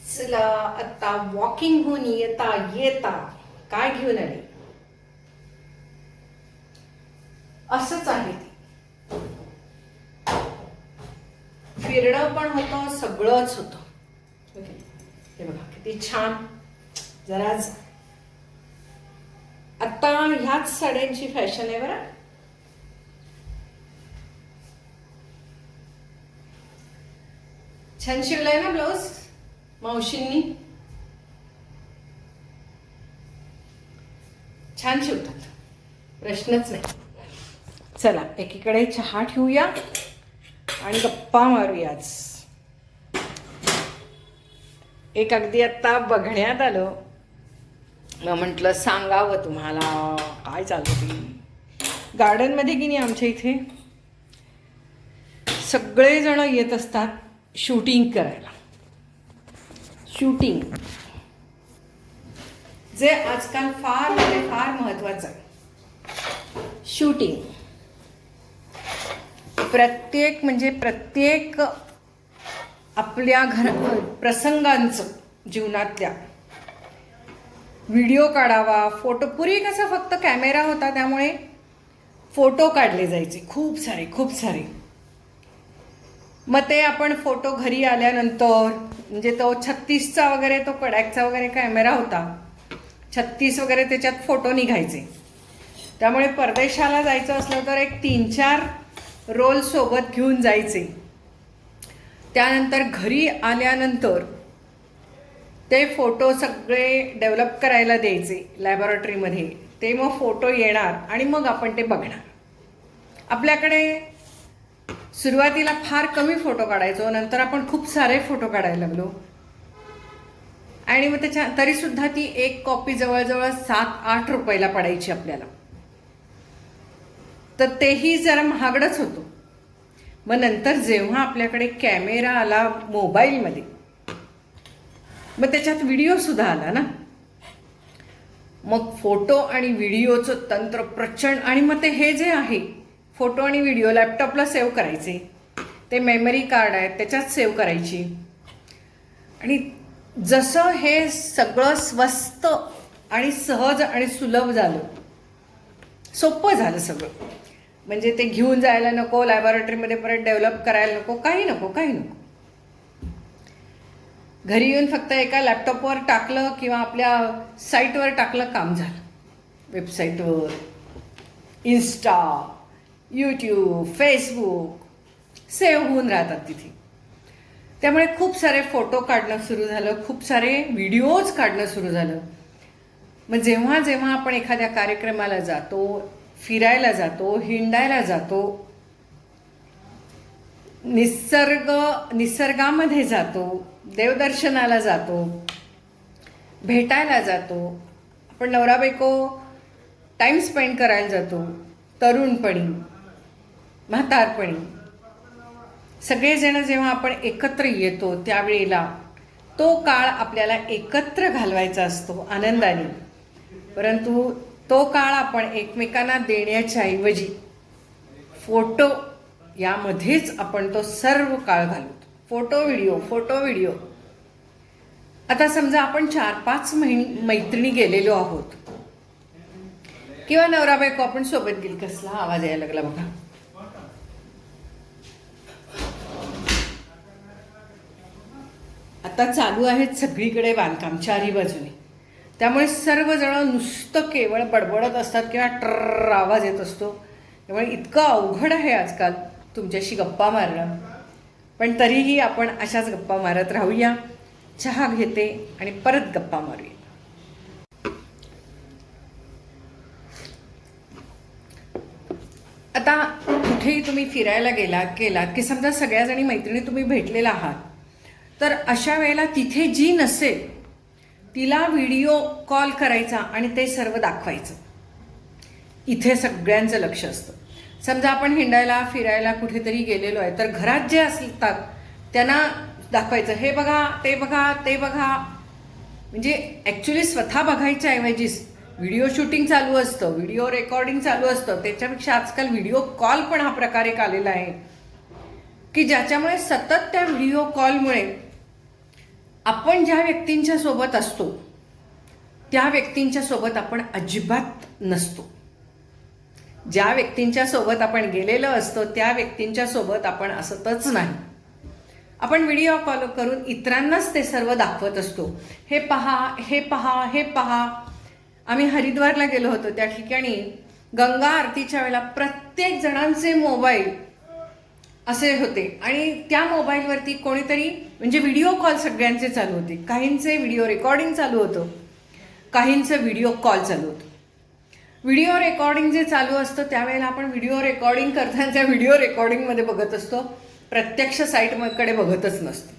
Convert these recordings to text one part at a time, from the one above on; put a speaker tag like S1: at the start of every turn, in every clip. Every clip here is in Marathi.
S1: चला आता वॉकिंग होऊन येता येता काय घेऊन आले? असंच आहे ती. फिरणं पण होतं, सगळंच होतं. ओके, हे बघा किती छान. जरा आता ह्याच साड्यांची फॅशन आहे बरं. छान शिवलाय ना ब्लाऊज मावशींनी. छान शिवतात, प्रश्नच नाही. चला एकीकडे चहा ठेवूया आणि गप्पा मारूयाच. एक अगदी आत्ता बघण्यात आलं, मग म्हटलं सांगावं तुम्हाला काय चालू ती गार्डनमध्ये की नाही. आमच्या इथे सगळेजण येत असतात शूटिंग करायला. शूटिंग जे आजकाल फार म्हणजे फार महत्त्वाचं आहे. शूटिंग प्रत्येक आपल्या प्रसंगांचं जीवनातल्या व्हिडिओ काढावा, फोटो. पूर्वी कसं फक्त कॅमेरा होता त्यामुळे फोटो काढले जायचे खूप सारे. मग ते आपण फोटो घरी आल्यानंतर, म्हणजे तो 36चा वगैरे तो कडाकचा वगैरे कॅमेरा होता, 36 वगैरे त्याच्यात फोटो निघायचे. त्यामुळे परदेशाला जायचं असलं तर एक 3-4 रोल सोबत घेऊन जायचे. त्यानंतर घरी आल्यानंतर ते फोटो सगळे डेव्हलप करायला द्यायचे लॅबोरेटरीमध्ये. ते मग फोटो येणार आणि मग आपण ते बघणार. आपल्याकडे सुरुवातीला फार कमी फोटो काढायचो, नंतर आपण खूप सारे फोटो काढायला लागलो. आणि मग तरीसुद्धा ती एक कॉपी जवळजवळ 7-8 रुपयाला पडायची आपल्याला. तर तेही जरा महागडच होतो. मग नंतर जेव्हा आपल्याकडे कॅमेरा आला मोबाईलमध्ये, मग त्याच्यात व्हिडिओसुद्धा आला ना. मग फोटो आणि व्हिडिओचं तंत्र प्रचंड. आणि मग ते हे जे आहे फोटो आणि व्हिडिओ लॅपटॉपला सेव्ह करायचे, ते मेमरी कार्ड आहेत त्याच्यात सेव्ह करायची. आणि जसं हे सगळं स्वस्त आणि सहज आणि सुलभ झालं, सोपं झालं सगळं. म्हणजे ते घेऊन जायला नको, लॅबोरेटरीमध्ये परत डेव्हलप करायला नको, काही नको. घरी येऊन फक्त एका लॅपटॉपवर टाकलं किंवा आपल्या साईटवर टाकलं, काम झालं. वेबसाईटवर इन्स्टा, यूट्यूब, फेसबुक सेव्ह होऊन राहतात तिथे. त्यामुळे खूप सारे फोटो काढणं सुरू झालं, खूप सारे व्हिडिओज काढणं सुरू झालं. मग जेव्हा जेव्हा आपण एखाद्या कार्यक्रमाला जातो, फिरायला जातो, हिंडायला जातो, निसर्गामध्ये जातो, देवदर्शनाला जातो, भेटायला जातो, आपण नवरा बायको टाईम स्पेंड करायला जातो, तरुणपणी, म्हातारपणी, सगळेजण जेव्हा आपण एकत्र येतो त्यावेळेला तो काळ आपल्याला एकत्र घालवायचा असतो आनंदाने. परंतु तो काळ आपण एकमेकांना देण्याच्या ऐवजी फोटो यामध्येच आपण तो सर्व काळ घालवतो. Photo video. आता समजा आपण 4-5 मैत्रिणी गेलेलो आहोत किंवा नवरा बायको आपण सोबत गेली. कसला आवाज यायला लागला बघा. आता चालू आहेत सगळीकडे बांधकाम चारी बाजूने, त्यामुळे सर्वजण नुसतं केवळ बडबडत असतात किंवा ट्रर आवाज येत असतो. त्यामुळे इतकं अवघड आहे आजकाल तुमच्याशी गप्पा मारणं. पण तरीही आपण अशाच गप्पा मारत राहूया. चहा घेते आणि परत गप्पा मारूया. आता कुठेही तुम्ही फिरायला गेलात की समजा सगळ्याजणी मैत्रिणी तुम्ही भेटलेला आहात, तर अशा वेळेला तिथे जी नसेल तिला व्हिडिओ कॉल करायचा आणि ते सर्व दाखवायचं. इथे सगळ्यांचं लक्ष असतं. समजा आपण हिंडायला फिरायला कुठेतरी गेलेलो आहे, तर घरात जे असतात त्यांना दाखवायचं, हे बघा, ते बघा. म्हणजे ॲक्च्युली स्वतः बघायच्या ऐवजी व्हिडिओ शूटिंग चालू असतं, व्हिडिओ रेकॉर्डिंग चालू असतं. त्याच्यापेक्षा आजकाल व्हिडिओ कॉल पण हा प्रकार एक आलेला आहे की ज्याच्यामुळे सतत त्या व्हिडिओ कॉलमुळे आपण ज्या व्यक्तींच्या सोबत असतो त्या व्यक्तींच्या सोबत आपण अजिबात नसतो. ज्या व्यक्तींच्या सोबत आपण गेलेलो असतो त्या व्यक्तींच्या सोबत आपण असतच नाही. आपण व्हिडिओ कॉल करून इतरांनाच ते सर्व दाखवत असतो. हे पहा, हे पहा, हे पहा. आम्ही हरिद्वारला गेलो होतो, त्या ठिकाणी गंगा आरतीच्या वेळेला प्रत्येक जणांचे मोबाईल असे होते आणि त्या मोबाईलवरती कोणीतरी म्हणजे व्हिडिओ कॉल सगळ्यांचे चालू होते. काहींचे व्हिडिओ रेकॉर्डिंग चालू होतं, काहींचं व्हिडिओ कॉल चालू होतं. व्हिडिओ रेकॉर्डिंग जे चालू असतं त्यावेळेला आपण व्हिडिओ रेकॉर्डिंग करताना त्या व्हिडिओ रेकॉर्डिंगमध्ये बघत असतो, प्रत्यक्ष साईटकडे बघतच नसतो.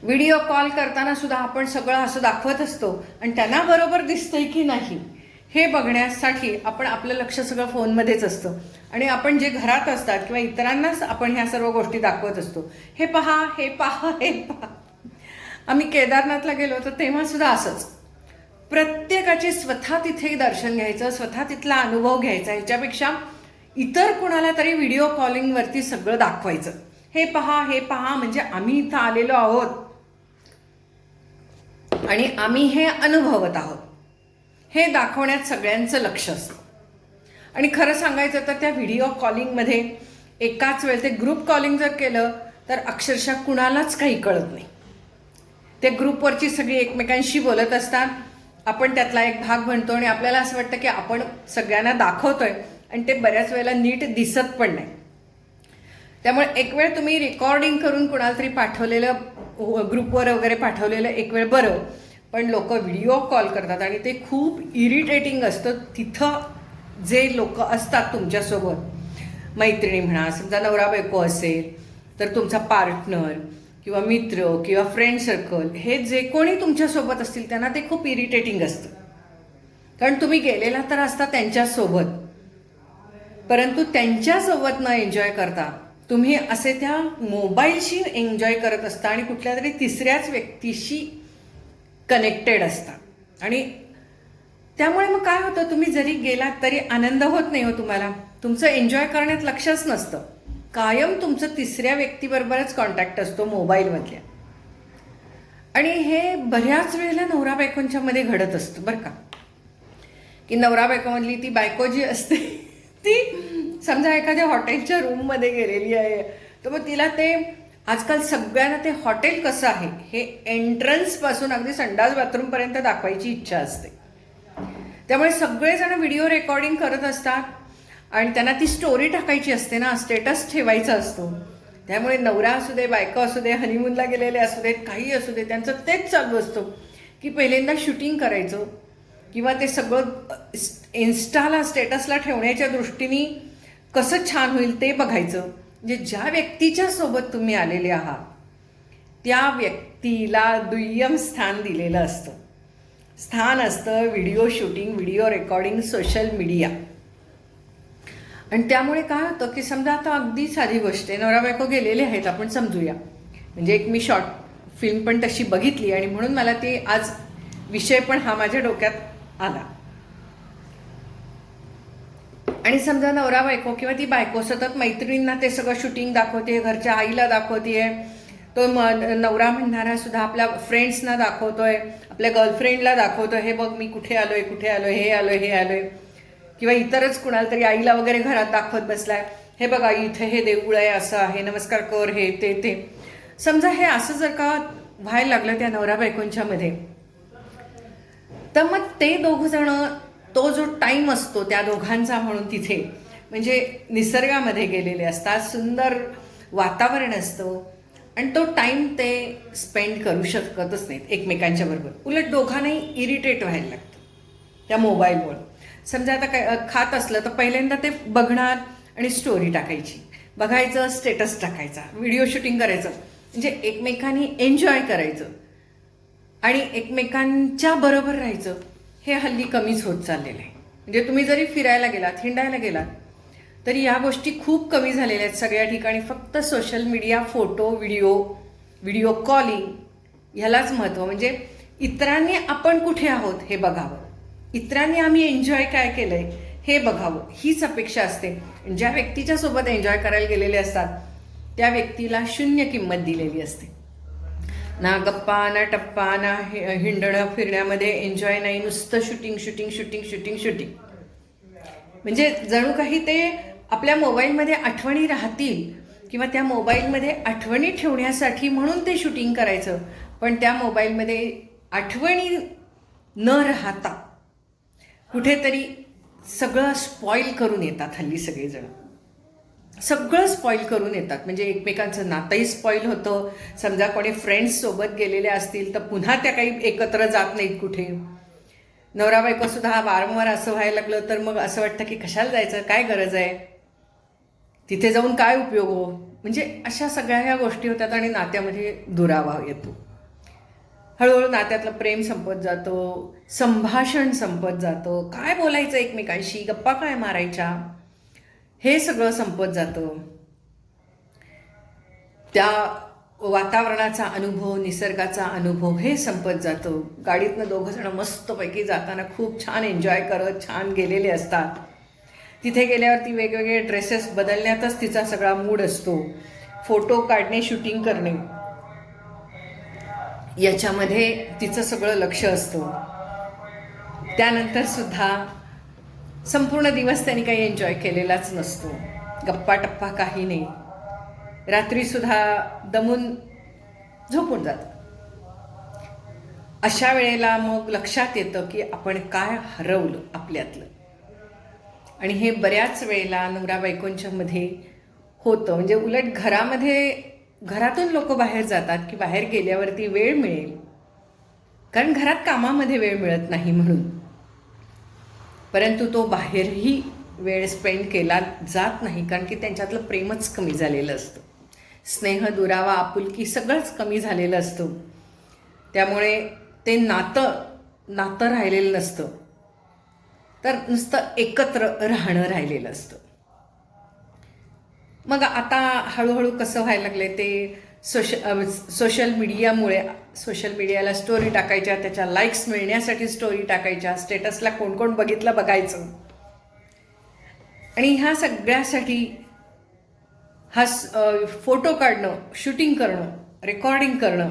S1: व्हिडिओ कॉल करताना सुद्धा आपण सगळं असं दाखवत असतो आणि त्यांना बरोबर दिसतंय की नाही हे बघण्यासाठी आपण आपलं लक्ष सगळं फोनमध्येच असतं आणि आपण जे घरात असतात किंवा इतरांनाच आपण ह्या सर्व गोष्टी दाखवत असतो. हे पहा, हे पहा, हे पहा. आम्ही केदारनाथला गेलो होतो तेव्हा सुद्धा असंच. प्रत्येकाचे स्वतः तिथे दर्शन घ्यायचं, स्वतः तिथला अनुभव घ्यायचा, ह्याच्यापेक्षा इतर कुणाला तरी व्हिडिओ कॉलिंगवरती सगळं दाखवायचं. हे पहा, हे पहा, म्हणजे आम्ही इथं आलेलो आहोत आणि आम्ही हे अनुभवत आहोत हे दाखवण्यात सगळ्यांचं लक्ष असतं. आणि खरं सांगायचं तर त्या व्हिडिओ कॉलिंगमध्ये एकाच वेळेस ते ग्रुप कॉलिंग जर केलं तर अक्षरशः कुणालाच काही कळत नाही. ते ग्रुपवरची सगळी एकमेकांशी बोलत असतात, आपण त्यातला एक भाग बनतो आणि आपल्याला असं वाटतं की आपण सगळ्यांना दाखवतोय आणि ते बऱ्याच वेळेला नीट दिसत पण नाही. त्यामुळे एक वेळ तुम्ही रेकॉर्डिंग करून कुणाला तरी पाठवलेलं ग्रुपवर वगैरे पाठवलेलं एक वेळ बरं, पण लोक व्हिडिओ कॉल करतात आणि ते खूप इरिटेटिंग असतं. तिथं जे लोक असतात तुमच्यासोबत, मैत्रिणी म्हणा, समजा नवरा बायको असेल तर तुमचा पार्टनर किंवा मित्र किंवा फ्रेंड सर्कल, हे जे कोणी तुमच्यासोबत असतील त्यांना ते खूप इरिटेटिंग असतं. कारण तुम्ही गेलेला तर असता त्यांच्यासोबत, परंतु त्यांच्यासोबत न एन्जॉय करता तुम्ही असे त्या मोबाईलशी एन्जॉय करत असता आणि कुठल्या तरी तिसऱ्याच व्यक्तीशी कनेक्टेड असता. आणि त्यामुळे मग काय होतं, तुम्ही जरी गेलात तरी आनंद होत नाही हो तुम्हाला, तुमचं एन्जॉय करण्यात लक्षच नसतं. कायम तुमचं तिसऱ्या व्यक्तीबरोबरच कॉन्टॅक्ट असतो मोबाईलमधल्या. आणि हे बऱ्याच वेळेला नवरा बायकोंच्या मध्ये घडत असतं बरं का, की नवरा बायकोमधली ती बायको जी असते ती समजा एखाद्या हॉटेलच्या रूममध्ये गेलेली आहे, तर मग तिला ते आजकाल सगळ्यांना ते हॉटेल कसं आहे हे एंट्रन्सपासून अगदी संडास बाथरूमपर्यंत दाखवायची इच्छा असते. त्यामुळे सगळेजण व्हिडिओ रेकॉर्डिंग करत असतात आणि त्यांना ती स्टोरी टाकायची असते ना, स्टेटस ठेवायचा असतो. त्यामुळे नवरा असू दे, बायको असू दे, हनीमूनला गेलेले असू देत, काही असू दे, त्यांचं तेच चालू असतं की पहिल्यांदा शूटिंग करायचं किंवा ते सगळं इन्स्टाला स्टेटसला ठेवण्याच्या दृष्टीने कसं छान होईल ते बघायचं. म्हणजे ज्या व्यक्तीच्या सोबत तुम्ही आलेले आहात त्या व्यक्तीला दुय्यम स्थान दिलेलं असतं. स्थान असतं video shooting, video recording, social media. आणि त्यामुळे काय होतं की समजा आता अगदी साधी गोष्ट आहे, नवरा बायको गेलेले आहेत आपण समजूया, म्हणजे एक मी शॉर्ट फिल्म पण तशी बघितली आणि म्हणून मला ते आज विषय पण हा माझ्या डोक्यात आला. आणि समजा नवरा बायको किंवा ती बायको सतत मैत्रिणींना ते सगळं शूटिंग दाखवते, घरच्या आईला दाखवते, तो नवरा म्हणणारा सुद्धा आपल्या फ्रेंड्सना दाखवतोय, आपल्या गर्लफ्रेंडला दाखवतोय, हे बघ मी कुठे आलोय, कुठे आलोय, हे आलोय, हे आलोय. किंवा इतरच कुणाला तरी आईला वगैरे घरात दाखवत बसलाय, हे बघा इथे हे देऊळ आहे, असं आहे, नमस्कार कर, हे ते. समजा हे असं जर का व्हायला लागलं त्या नवरा बायकोंच्या मध्ये, तर मग ते दोघं जण तो जो टाईम असतो त्या दोघांचा म्हणून तिथे म्हणजे निसर्गामध्ये गेलेले असतात, सुंदर वातावरण असतं आणि तो टाईम ते स्पेंड करू शकतच नाहीत एकमेकांच्या बरोबर. उलट दोघांनाही इरिटेट व्हायला लागतं त्या मोबाईलमुळे. समजा आता काय खात असलं तर पहिल्यांदा ते बघणार आणि स्टोरी टाकायची, बघायचं, स्टेटस टाकायचा, व्हिडिओ शूटिंग करायचं, म्हणजे एकमेकांनी एन्जॉय करायचं आणि एकमेकांच्या बरोबर राहायचं. हे हल्ली कमीच होत चाललेलं आहे. म्हणजे तुम्ही जरी फिरायला गेलात, हिंडायला गेलात, तरी या गोष्टी खूप कमी झालेल्या आहेत सगळ्या ठिकाणी. फक्त social media, photo, video calling ह्यालाच महत्त्व. म्हणजे इतरांनी आपण कुठे आहोत हे बघावं, इतरांनी आम्ही एन्जॉय काय केलंय हे बघावं, हीच अपेक्षा असते. ज्या व्यक्तीच्या सोबत एन्जॉय करायला गेलेले असतात त्या व्यक्तीला शून्य किंमत दिलेली असते. ना गप्पा ना टप्पा ना हिंडणं फिरण्यामध्ये एन्जॉय नाही, नुसतं shooting shooting shooting shooting shooting. म्हणजे जणू काही ते आपल्या मोबाईलमध्ये आठवणी राहतील किंवा त्या मोबाईलमध्ये आठवणी ठेवण्यासाठी म्हणून ते शूटिंग करायचं. पण त्या मोबाईलमध्ये आठवणी न राहता कुठेतरी सगळं स्पॉईल करून येतात हल्ली सगळेजण. सगळं स्पॉईल करून येतात. म्हणजे एकमेकांचं नातंही स्पॉईल होतं. समजा कोणी फ्रेंड्स सोबत गेलेले असतील तर पुन्हा त्या काही एकत्र जात नाहीत कुठे. नवरा बायको सुद्धा वारंवार असं व्हायला लागलं तर मग असं वाटतं की कशाला जायचं, काय गरज आहे, तिथे जाऊन काय उपयोग हो. म्हणजे अशा सगळ्या ह्या गोष्टी होतात आणि नात्यामध्ये दुरावा येतो. हळूहळू नात्यातलं प्रेम संपत जातो, संभाषण संपत जातं, काय बोलायचं एकमेकांशी, गप्पा काय मारायच्या, हे सगळं संपत जातं. त्या वातावरणाचा अनुभव, निसर्गाचा अनुभव हे संपत जातं. गाडीतनं दोघं जण मस्तपैकी जाताना खूप छान एन्जॉय करत छान गेलेले असतात. तिथे गेल्यावरती वेगवेगळे ड्रेसेस बदलण्यातच तिचा सगळा मूड असतो. फोटो काढणे, शूटिंग करणे याच्यामध्ये तिचं सगळं लक्ष असतं. त्यानंतर सुद्धा संपूर्ण दिवस त्यांनी काही एन्जॉय केलेलाच नसतो. गप्पा टप्पा काही नाही. रात्रीसुद्धा दमून झोपून जातं. अशा वेळेला मग लक्षात येतं की आपण काय हरवलं आपल्यातलं. आणि हे बऱ्याच वेळेला नवरा बायकोंच्या मध्ये होतं. म्हणजे उलट घरातून लोक बाहेर जातात की बाहेर गेल्यावरती वेळ मिळेल, कारण घरात कामामध्ये वेळ मिळत नाही म्हणून. परंतु तो बाहेरही वेळ स्पेंड केला जात नाही, कारण की त्यांच्यातलं प्रेमच कमी झालेलं असतं. स्नेह, दुरावा, आपुलकी सगळंच कमी झालेलं असतं. त्यामुळे ते नातं राहिलेलं नसतं, तर नुसतं एकत्र राहणं राहिलेलं असतं. मग आता हळूहळू कसं व्हायला लागले ते सोशल मीडियाला स्टोरी टाकायच्या, त्याच्या लाईक्स मिळण्यासाठी स्टोरी टाकायच्या, स्टेटसला कोण कोण बघितलं बघायचं. आणि ह्या सगळ्यासाठी हा फोटो काढणं, शूटिंग करणं, रेकॉर्डिंग करणं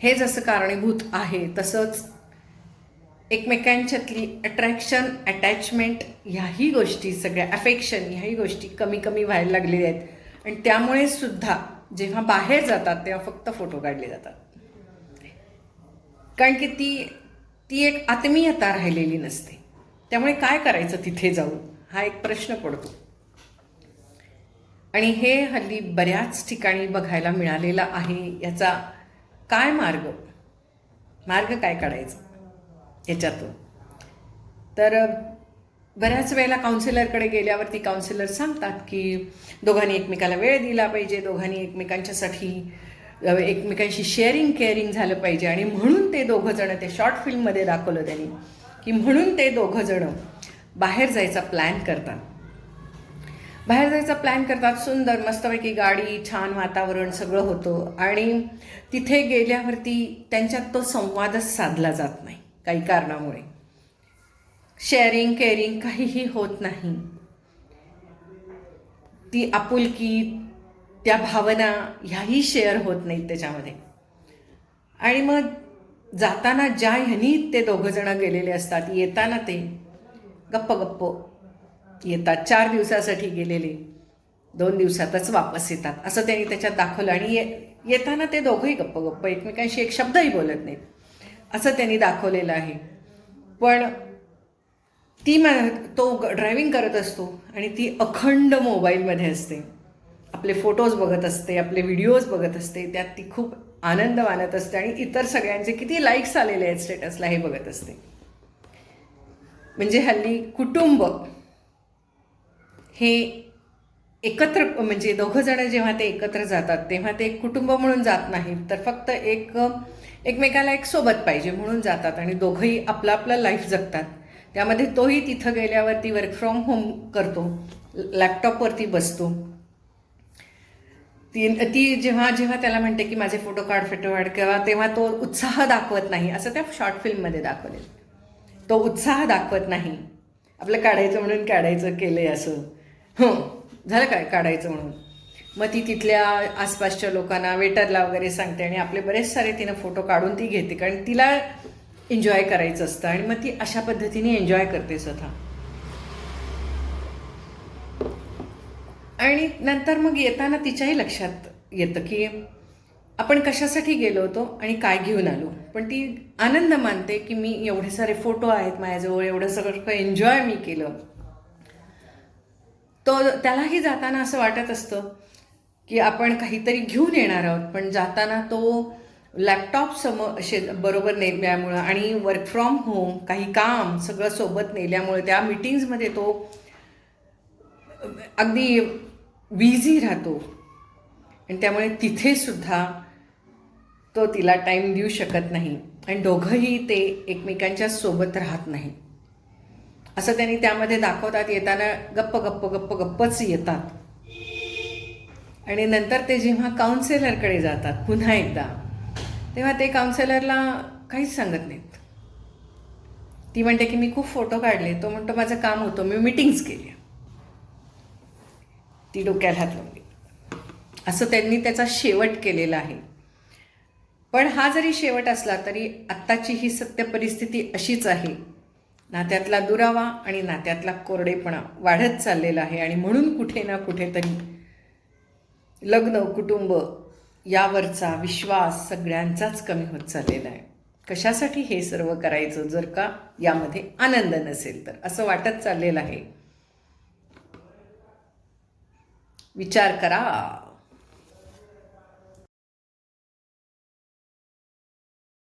S1: हे जसं कारणीभूत आहे, तसंच एकमेकांच्यातली अट्रॅक्शन, अटॅचमेंट ह्याही गोष्टी सगळ्या, अफेक्शन ह्याही गोष्टी कमी कमी व्हायला लागलेल्या आहेत. आणि त्यामुळे सुद्धा जेव्हा बाहेर जातात तेव्हा फक्त फोटो काढले जातात, कारण की ती एक आत्मीयता राहिलेली नसते. त्यामुळे काय करायचं तिथे जाऊन, हा एक प्रश्न पडतो. आणि हे हल्ली बऱ्याच ठिकाणी बघायला मिळालेलं आहे. याचा काय मार्ग काय काढायचा याच्यातून. तर बऱ्याच वेळेला काउन्सिलरकडे गेल्यावरती काउन्सिलर सांगतात की दोघांनी एकमेकाला वेळ दिला पाहिजे, दोघांनी एकमेकांशी शेअरिंग केअरिंग झालं पाहिजे. आणि म्हणून ते दोघं जण, ते शॉर्ट फिल्ममध्ये दाखवलं त्यांनी की म्हणून ते दोघं जण बाहेर जायचा प्लॅन करतात. सुंदर मस्तपैकी गाडी, छान वातावरण सगळं होतं. आणि तिथे गेल्यावरती त्यांच्यात तो संवादच साधला जात नाही काही कारणामुळे. शेअरिंग केअरिंग काहीही होत नाही. ती आपुलकी, त्या भावना ह्याही शेअर होत नाहीत त्याच्यामध्ये. आणि मग जाताना ज्या ह्यानी ते दोघं जण गेलेले असतात, येताना ते गप्प येतात. 4 दिवसासाठी गेलेले 2 दिवसातच वापस येतात, असं त्यांनी त्याच्यात दाखवलं. आणि येताना ते दोघंही गप्प एकमेकांशी एक शब्दही बोलत नाहीत, असं त्यांनी दाखवलेलं आहे. पण तो ड्रायव्हिंग करत असतो आणि ती अखंड मोबाईलमध्ये असते, आपले फोटोज बघत असते, आपले व्हिडिओज बघत असते, त्यात ती खूप आनंद मानत असते. आणि इतर सगळ्यांचे किती लाईक्स आलेले आहेत स्टेटसला हे बघत असते. म्हणजे हल्ली कुटुंब हे एकत्र, म्हणजे दोघं जण जेव्हा ते एकत्र जातात तेव्हा ते एक कुटुंब म्हणून जात नाहीत, तर फक्त एकमेकाला एक सोबत पाहिजे म्हणून जातात. आणि दोघंही आपलं लाईफ जगतात. त्यामध्ये तोही तिथं गेल्यावरती वर्क फ्रॉम होम करतो, लॅपटॉपवरती बसतो. ती जेव्हा त्याला म्हणते की माझे फोटो काढ तेव्हा तो उत्साह दाखवत नाही, असं त्या शॉर्ट फिल्ममध्ये दाखवले. तो उत्साह दाखवत नाही. आपलं काढायचं म्हणून काढायचं केलंय असं, झालं काय काढायचं म्हणून. मग ती तिथल्या आसपासच्या लोकांना वेटरला वगैरे सांगते आणि आपले बरेच सारे तिनं फोटो काढून ती घेते, कारण तिला एन्जॉय करायचं असतं आणि मग ती अशा पद्धतीने एन्जॉय करते स्वतः. आणि नंतर मग येताना तिच्याही लक्षात येतं की आपण कशासाठी गेलो होतो आणि काय घेऊन आलो. पण ती आनंद मानते की मी एवढे सारे फोटो आहेत माझ्याजवळ, एवढं सगळं एन्जॉय मी केलं. तो त्यालाही जाताना असं वाटत असतं की आपण काहीतरी घेऊन येणार आहोत, पण जाताना तो लॅपटॉप बरोबर नेल्यामुळं आणि वर्क फ्रॉम होम काही काम सगळं सोबत नेल्यामुळे त्या मीटिंग्समध्ये तो अगदी बिझी राहतो आणि त्यामुळे तिथे सुद्धा तो तिला टाईम देऊ शकत नाही आणि दोघंही ते एकमेकांच्या सोबत राहत नाही असं त्यांनी त्यामध्ये दाखवतात. येताना गप्पच येतात आणि नंतर ते जेव्हा काउन्सिलरकडे जातात पुन्हा एकदा, तेव्हा ते काउन्सिलरला काहीच सांगत नाहीत. ती म्हणते की मी खूप फोटो काढले, तो म्हणतो माझं काम होतं, मी मीटिंग्स केल्या. ती डोक्याला हात लावली. असं त्यांनी त्याचा शेवट केलेला आहे. पण हा जरी शेवट असला तरी आत्ताची ही सत्य परिस्थिती अशीच आहे. नात्यातला दुरावा आणि नात्यातला कोरडेपणा वाढत चाललेला आहे आणि म्हणून कुठे ना कुठेतरी लग्न, कुटुंब यावरचा विश्वास सगळ्यांचाच कमी होत चाललेला आहे. कशासाठी हे सर्व करायचं जर का यामध्ये आनंद नसेल तर, असं वाटत चाललेलं आहे. विचार करा.